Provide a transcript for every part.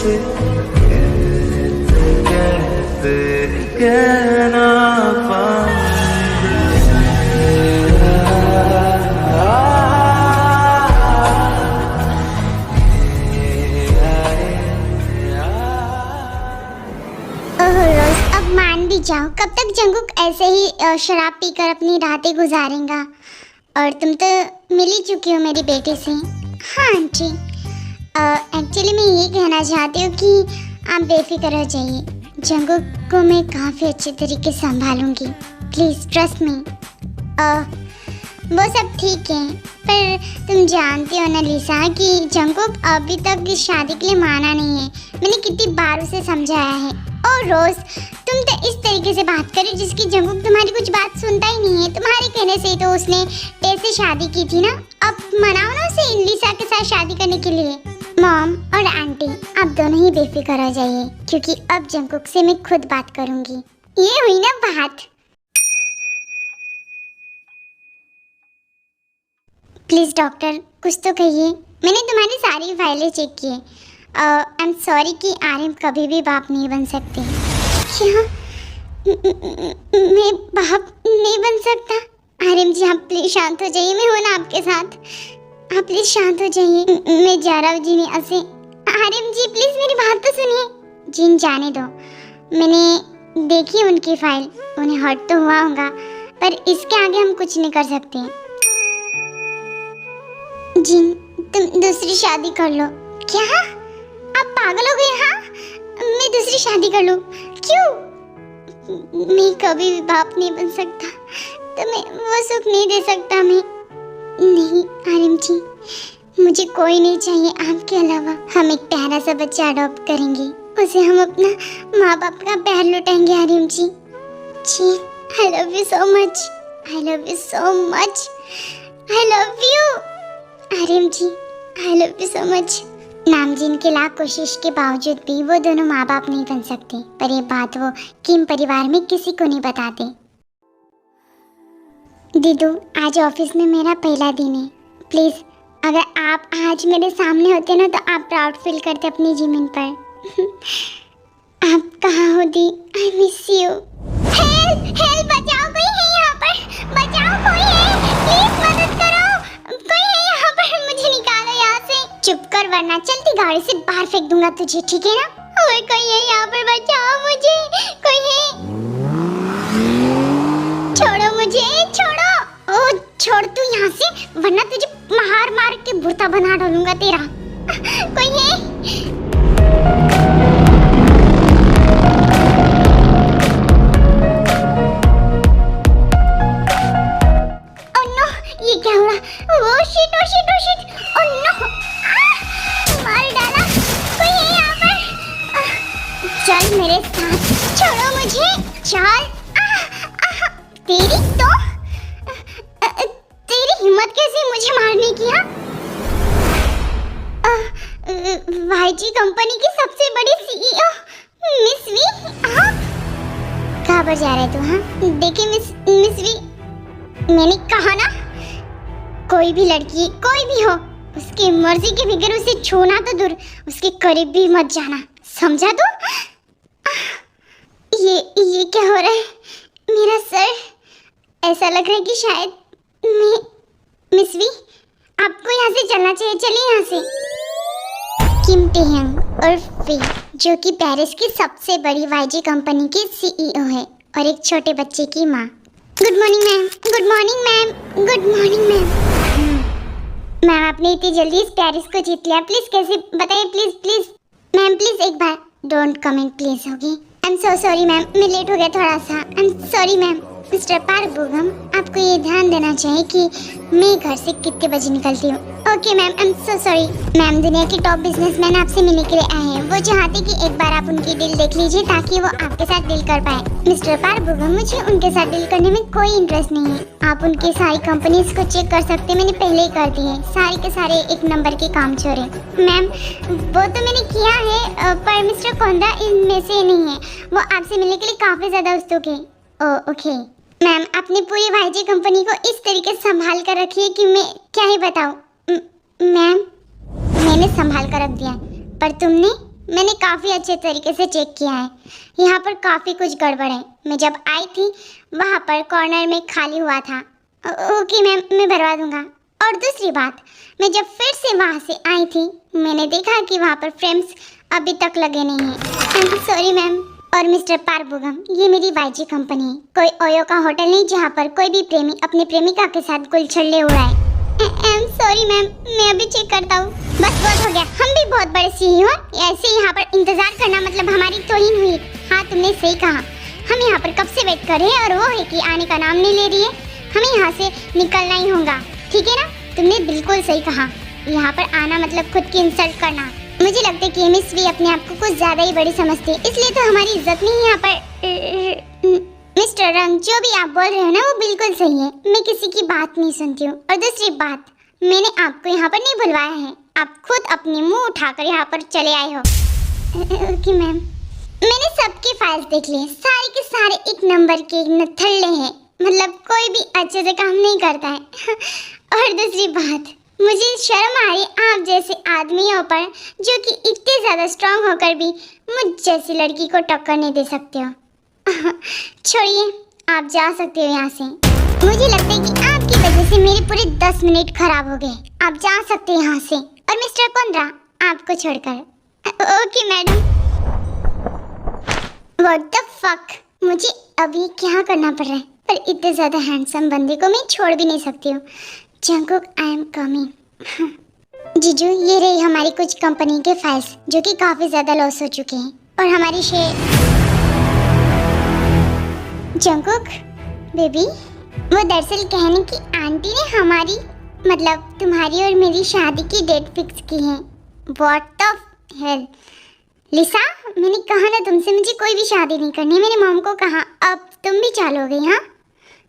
से कैसे कहना मान भी जाओ, कब तक जंगकुक ऐसे ही शराब पीकर अपनी रातें गुजारेगा। और तुम तो मिल ही चुकी हो मेरी बेटी से। हाँ आंटी, एक्चुअली मैं ये कहना चाहती हूँ कि आप बेफिक्र हो जाइए, जंगकुक को मैं काफ़ी अच्छे तरीके से संभालूंगी। Please trust me. वो सब ठीक है, पर तुम जानती हो ना लिसा कि जंगकुक अभी तक इस शादी के लिए माना नहीं है। मैंने कितनी बार उसे समझाया है। और रोज तुम तो इस तरीके से बात करे जिसकी जंगकुक तुम्हारी कुछ बात सुनता ही नहीं है। तुम्हारे कहने से तो उसने ऐसे शादी की थी ना। अब मनाओ ना उसे लिसा के साथ शादी करने के लिए। मॉम और आंटी, आप दोनों ही बेफिक्र हो जाइए, क्योंकि अब जंगकुक से मैं खुद बात करूंगी। ये हुई ना बात। प्लीज डॉक्टर कुछ तो कहिए। मैंने तुम्हारी सारी फाइलें चेक की है। आई एम सॉरी कि आर्यन कभी भी बाप नहीं बन सकते। क्या मैं बाप नहीं बन सकता? आर्यन जी आप प्लीज शांत हो जाइए, मैं हूं ना आपके साथ। आप प्लीज शांत हो जाइए, मैं जा रहा हूँ जीने से। आर्यन जी प्लीज मेरी बात तो सुनिए। जिन जाने दो, मैंने देखी उनकी फाइल, उन्हें हर्ट तो हुआ होगा, पर इसके आगे हम कुछ नहीं कर सकते। जिन तुम दूसरी शादी कर लो। क्या आप पागल हो गए? हाँ मैं दूसरी शादी कर लूं? क्यों? मैं कभी भी बाप नहीं बन सकता, तो मैं वो सुख नहीं दे सकता। मैं नहीं आर्यन जी, मुझे कोई नहीं चाहिए आपके अलावा। हम एक प्यारा सा बच्चा अडॉप्ट करेंगे, उसे हम अपना माँ बाप का प्यार लुटाएंगे। Aryan ji ji I love you so much, I love you so much, I love you Aryan ji, I love you so much. नामजीन के लाख कोशिश के बावजूद भी वो दोनों माँ बाप नहीं बन सकते, पर ये बात वो किम परिवार में किसी को नहीं बताते। दीदू आज ऑफिस में मेरा पहला दिन है। प्लीज अगर आप आज मेरे सामने होते ना, तो आप प्राउड फील करते अपनी जिमिन पर। आप कहाँ हो दी? I miss you. Help help, बचाओ, कोई है यहाँ पर? बचाओ, कोई है? प्लीज मदद करो, कोई है यहाँ पर? मुझे निकालो यहाँ से। चुप कर वरना चलती गाड़ी से बाहर फेंक दूंगा तुझे, ठीक है ना? और कोई है यहाँ पर? बचाओ मुझे, कोई है? छोड़ो मुझे, छोड़ो। ओ छोड़ तू यहाँ से, वरना तुझे मार मार के भुर्ता बना डालूंगा तेरा। कोई है? ओह नो, ये क्या हो रहा? Oh shit, oh shit, oh shit, oh no, मार डाला। कोई है यहाँ पर? चल मेरे साथ, छोड़ो मुझे, चल। तेरी तो तेरी हिम्मत कैसे मुझे मारने की? वाईजी कंपनी की सबसे बड़ी सीईओ मिस वी, आप कहाँ पर जा रहे तू? हाँ देखिए मिस वी, मैंने कहा ना, कोई भी लड़की कोई भी हो, उसकी मर्जी के बगैर उसे छूना तो दूर, उसके करीब भी मत जाना, समझा तू? ये क्या हो रहा है? मेरा सर, ऐसा लग रहा है कि शायद मिस वी आपको यहाँ से चलना चाहिए। चलिए यहाँ से। किम टेहंग और फी, जो कि पेरिस की सबसे बड़ी वाईजी कंपनी की सीईओ है और एक छोटे बच्चे की माँ। Good morning ma'am, good morning ma'am, good morning ma'am. Ma'am आपने इतनी जल्दी इस पेरिस को जीत लिया, प्लीज कैसे बताइए? प्लीज प्लीज मैम, प्लीज एक बार डोंट कमेंट प्लीज, होगी? I am so sorry ma'am, मैं लेट हो गया थोड़ा सा, I am sorry ma'am. Mister park Bogum, आपको ये ध्यान देना चाहिए कि मैं घर से कितने बजे निकलती हूँ। Okay ma'am, I am so sorry. Ma'am दुनिया के टॉप बिजनेसमैन आपसे मिलने के लिए आए हैं। वो चाहते कि एक बार आप उनकी डील देख लीजिए ताकि वो आपके साथ डील कर पाए। मिस्टर पार्क बुगम, मुझे उनके साथ डील करने में कोई इंटरेस्ट नहीं है। आप उनकी सारी कंपनीज को चेक कर सकते हैं, मैंने पहले ही कर दी है। सारे के सारे एक नंबर के काम चोरे। मैम वो तो मैंने किया है, पर मिस्टर कोंदा इनमें से नहीं है। वो आपसे मिलने के लिए काफी ज्यादा उत्सुक है। ओके मैम, अपनी पूरी वाईजी कंपनी को इस तरीके से संभाल कर रखिए कि मैं क्या ही बताऊं। मैम मैंने संभाल कर रख दिया, पर तुमने मैंने काफ़ी अच्छे तरीके से चेक किया है। यहाँ पर काफ़ी कुछ गड़बड़ है। मैं जब आई थी वहाँ पर कॉर्नर में खाली हुआ था। ओके मैम, मैं भरवा दूँगा। और दूसरी बात, मैं जब फिर से वहाँ से आई थी मैंने देखा कि वहाँ पर फ्रेम्स अभी तक लगे नहीं हैं। आई एम सॉरी मैम। और मिस्टर पारबुगम, ये मेरी वाईजी कंपनी है, कोई ओयो का होटल नहीं जहाँ पर कोई भी प्रेमी अपनी प्रेमिका के साथ गुलछल्ले उड़ाए। आई एम सॉरी मैम, मैं अभी चेक करता हूँ। बस बहुत हो गया, हम भी बहुत बड़े सीईओ हैं। ऐसे यहाँ पर इंतजार करना मतलब हमारी तौहीन हुई। हाँ, तुमने सही कहा, हम यहाँ पर कब से वेट कर रहे हैं और वो है कि आने का नाम नहीं ले रही है। हमें यहाँ से निकलना ही होगा, ठीक है ना? तुमने बिल्कुल सही कहा, यहाँ पर आना मतलब खुद की इंसल्ट करना। मुझे लगता है कि मिस वी अपने आप को कुछ ज्यादा ही बड़ी समझती है, इसलिए तो हमारी इज्जत नहीं यहाँ पर। मिस्टर रंग, जो भी आप बोल रहे हो ना वो बिल्कुल सही है। मैं किसी की बात नहीं सुनती हूँ। और दूसरी बात, मैंने आपको यहाँ पर नहीं बुलवाया है, आप खुद अपने मुंह उठाकर यहाँ पर चले आए हो। Okay ma'am. मैंने सबकी फाइल्स देख ली, सारे के सारे एक नंबर के नथल्ले हैं, मतलब कोई भी अच्छे से काम नहीं करता है। और दूसरी बात, मुझे शर्म आ रही आप जैसे आदमियों पर जो कि इतने ज़्यादा स्ट्रांग होकर भी मुझ जैसी लड़की को टक्कर नहीं दे सकते हो। छोड़िए, आप जा सकते हो यहाँ से। मुझे लगता है कि आपकी वजह से मेरे पूरे 10 मिनट खराब हो गए। आप जा सकते हैं यहाँ से। और मिस्टर कोंद्रा, आपको छोड़कर। Okay madam. What the fuck, मुझे अभी क्या करना पड़ रहा है? पर इतने ज़्यादा हैंडसम बंदे को मैं छोड़ भी नहीं सकती हूँ। Jungkook, I am coming. जीजू, ये रही हमारी कुछ कंपनी के फाइल्स जो कि काफ़ी ज़्यादा लॉस हो चुके हैं। और हमारी शेयर। जंगकुक बेबी, वो दरअसल कहने की आंटी ने हमारी मतलब तुम्हारी और मेरी शादी की डेट फिक्स की है। व्हाट द हेल लिसा, मैंने कहा ना तुमसे मुझे कोई भी शादी नहीं करनी। मैंने मॉम को कहा, अब तुम भी चालू हो गई। हाँ,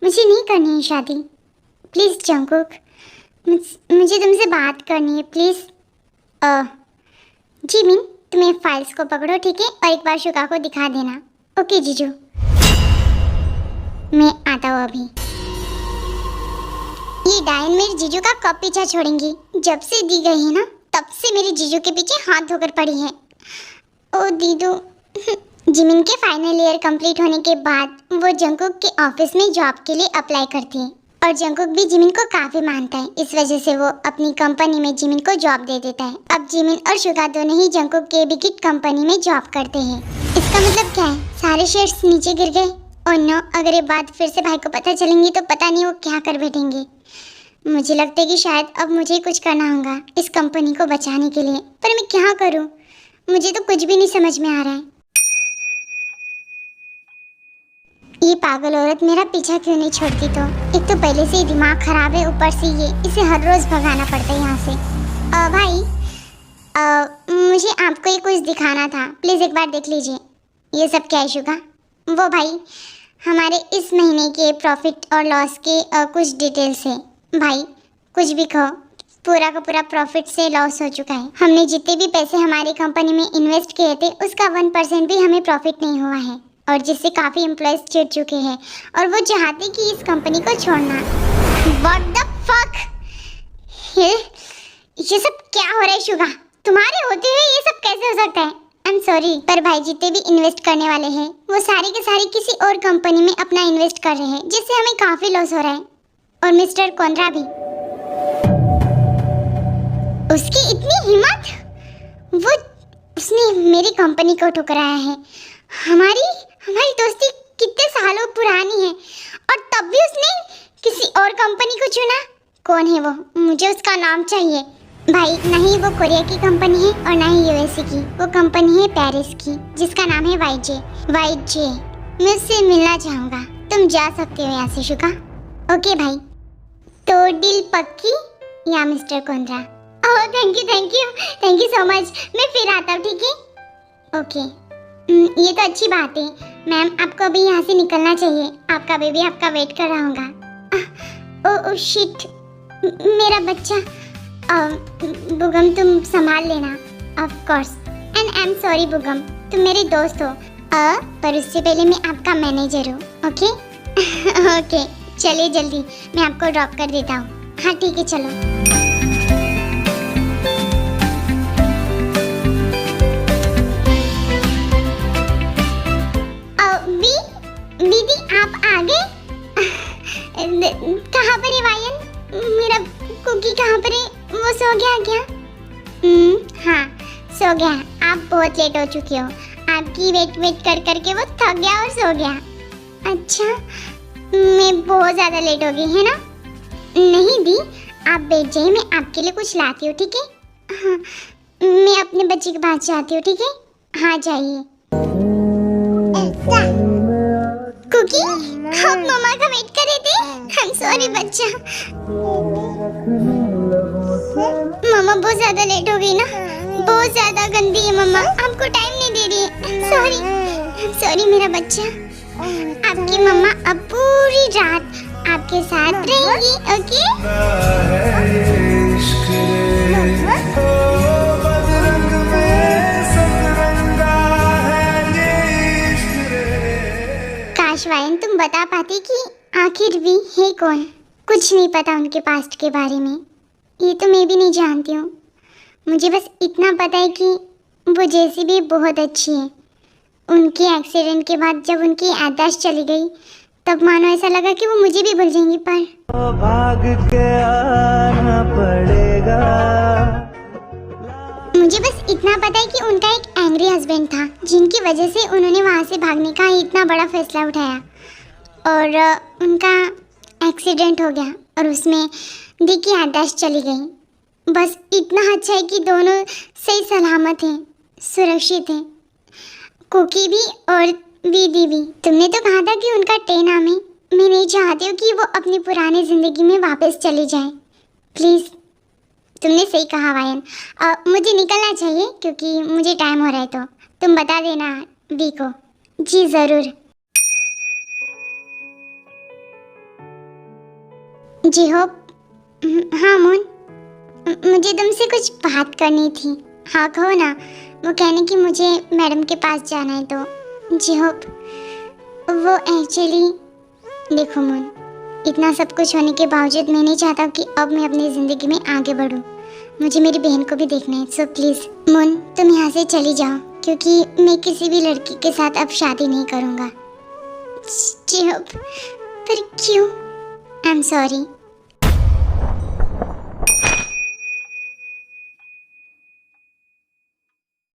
मुझे नहीं करनी है शादी। प्लीज़ जंगकुक, मुझे तुमसे बात करनी है प्लीज़। जिमिन, तुम्हें फाइल्स को पकड़ो, ठीक है? और एक बार शुका को दिखा देना। ओके जीजू, मैं आता हूँ अभी। ये डायन मेरे जीजू का कब पीछा छोड़ेंगी? जब से दी गई है ना तब से मेरे जीजू के पीछे हाथ धोकर पड़ी है। ओ दीदू। जिमिन के फाइनल ईयर कंप्लीट होने के बाद वो जंगकुक के ऑफिस में जॉब के लिए अप्लाई करती है और जंगकुक भी जिमिन को काफी मानता है। इस वजह से वो अपनी कंपनी में जिमिन को जॉब दे देता है। अब जिमिन और शुगा दोनों ही जंगकुक के बिगिट कंपनी में जॉब करते हैं। इसका मतलब क्या है? सारे शेयर्स नीचे गिर गए। और नो, अगर ये बात फिर से भाई को पता चलेंगी तो पता नहीं वो क्या कर बैठेंगे। मुझे लगता है कि शायद अब मुझे कुछ करना होगा इस कंपनी को बचाने के लिए। पर मैं क्या करूँ? मुझे तो कुछ भी नहीं समझ में आ रहा है। ये पागल औरत मेरा पीछा क्यों नहीं छोड़ती? तो एक तो पहले से ही दिमाग खराब है, ऊपर से ये इसे हर रोज भगाना पड़ता है यहाँ से। भाई, मुझे आपको ये कुछ दिखाना था, प्लीज़ एक बार देख लीजिए। ये सब क्या इशू का? वो भाई, हमारे इस महीने के प्रॉफिट और लॉस के कुछ डिटेल्स है। भाई कुछ भी कहो, पूरा का पूरा प्रॉफिट से लॉस हो चुका है। हमने जितने भी पैसे हमारी कंपनी में इन्वेस्ट किए थे उसका 1% भी हमें प्रॉफिट नहीं हुआ है, और जिससे काफ़ी एम्प्लॉयज चिढ़ चुके हैं और वो चाहते कि इस कंपनी को छोड़ना। What the fuck? ये सब क्या हो रहा है शुगा? तुम्हारे होते हुए ये सब कैसे हो सकता है? आई एम सॉरी, पर भाई जितने भी इन्वेस्ट करने वाले हैं वो सारे के सारे किसी और कंपनी में अपना इन्वेस्ट कर रहे हैं, जिससे हमें काफ़ी लॉस हो रहा है। और मिस्टर कोंद्रा भी, उसकी इतनी हिम्मत, वो उसने मेरी कंपनी को ठुकराया है। हमारी दोस्ती कितने सालों पुरानी है और तब भी उसने किसी और कंपनी को चुना। कौन है वो? मुझे उसका नाम चाहिए। भाई, नहीं वो कोरिया की कंपनी है और ना ही यूएसए की, वो कंपनी है पेरिस की जिसका नाम है वाईजे। मैं उससे मिलना चाहूँगा। तुम जा सकते हो यहाँ से शुका। ओके भाई, तो डील पक्की? या मिस्टर कोंद्रा? Oh thank you so much. मैं फिर आता हूँ, ठीक है? ओके, ये तो अच्छी बात है। मैम, आपको अभी यहाँ से निकलना चाहिए, आपका बेबी आपका वेट कर रहा होगा। ओह शिट, मेरा बच्चा। बुगम तुम संभाल लेना। Of course, and I am sorry Bogum, तुम मेरे दोस्त हो, पर उससे पहले मैं आपका मैनेजर हूँ। ओके ओके, चलिए जल्दी, मैं आपको ड्रॉप कर देता हूँ। हाँ ठीक है, चलो। सो गया। आप बहुत लेट हो चुके हो। आपकी वेट कर करके वो थक गया और सो गया। अच्छा, मैं बहुत ज़्यादा लेट हो गई है ना? नहीं दी, आप बैठ जाइए, मैं आपके लिए कुछ लाती हूँ, ठीक है? हाँ, मैं अपने बच्चे के पास जाती हूँ, ठीक है? हाँ जाइए। कुकी, आप मम्मा का वेट कर रहे थे? I'm sorry बच्चा। मम्मा बहुत ज़्यादा लेट हो गई ना, बहुत ज़्यादा गंदी है मम्मा, आपको टाइम नहीं दे रही है। सॉरी मेरा बच्चा। आपकी मम्मा अब पूरी रात आपके साथ रहेगी, ओके? काश वायन तुम बता पाती कि आखिर भी है कौन। कुछ नहीं पता उनके पास्ट के बारे में, ये तो मैं भी नहीं जानती हूँ। मुझे बस इतना पता है कि वो जैसी भी बहुत अच्छी है। उनके एक्सीडेंट के बाद जब उनकी याददाश्त चली गई तब मानो ऐसा लगा कि वो मुझे भी भूल जाएंगी, पर भाग के आना पड़ेगा। मुझे बस इतना पता है कि उनका एक एंग्री हस्बैंड था जिनकी वजह से उन्होंने वहाँ से भागने का इतना बड़ा फैसला उठाया और उनका एक्सीडेंट हो गया और उसमें दी की याददाश्त चली गई। बस इतना अच्छा है कि दोनों सही सलामत हैं, सुरक्षित हैं, कुकी भी और वीदी भी। तुमने तो कहा था कि उनका टे नाम है। मैं नहीं चाहती हूँ कि वो अपनी पुरानी ज़िंदगी में वापस चले जाए। प्लीज़, तुमने सही कहा वायन। मुझे निकलना चाहिए क्योंकि मुझे टाइम हो रहा है, तो तुम बता देना वी को। जी ज़रूर। जी होप। हाँ मून, मुझे तुमसे कुछ बात करनी थी। हाँ कहो ना। वो कहने कि मुझे मैडम के पास जाना है, तो जी होप। वो एक्चुअली देखो मून, इतना सब कुछ होने के बावजूद मैं नहीं चाहता कि अब मैं अपनी ज़िंदगी में आगे बढ़ूं। मुझे मेरी बहन को भी देखना है। सो प्लीज़ मून, तुम यहाँ से चली जाओ क्योंकि मैं किसी भी लड़की के साथ अब शादी नहीं करूँगा। जी होप। पर क्यों? आई एम सॉरी।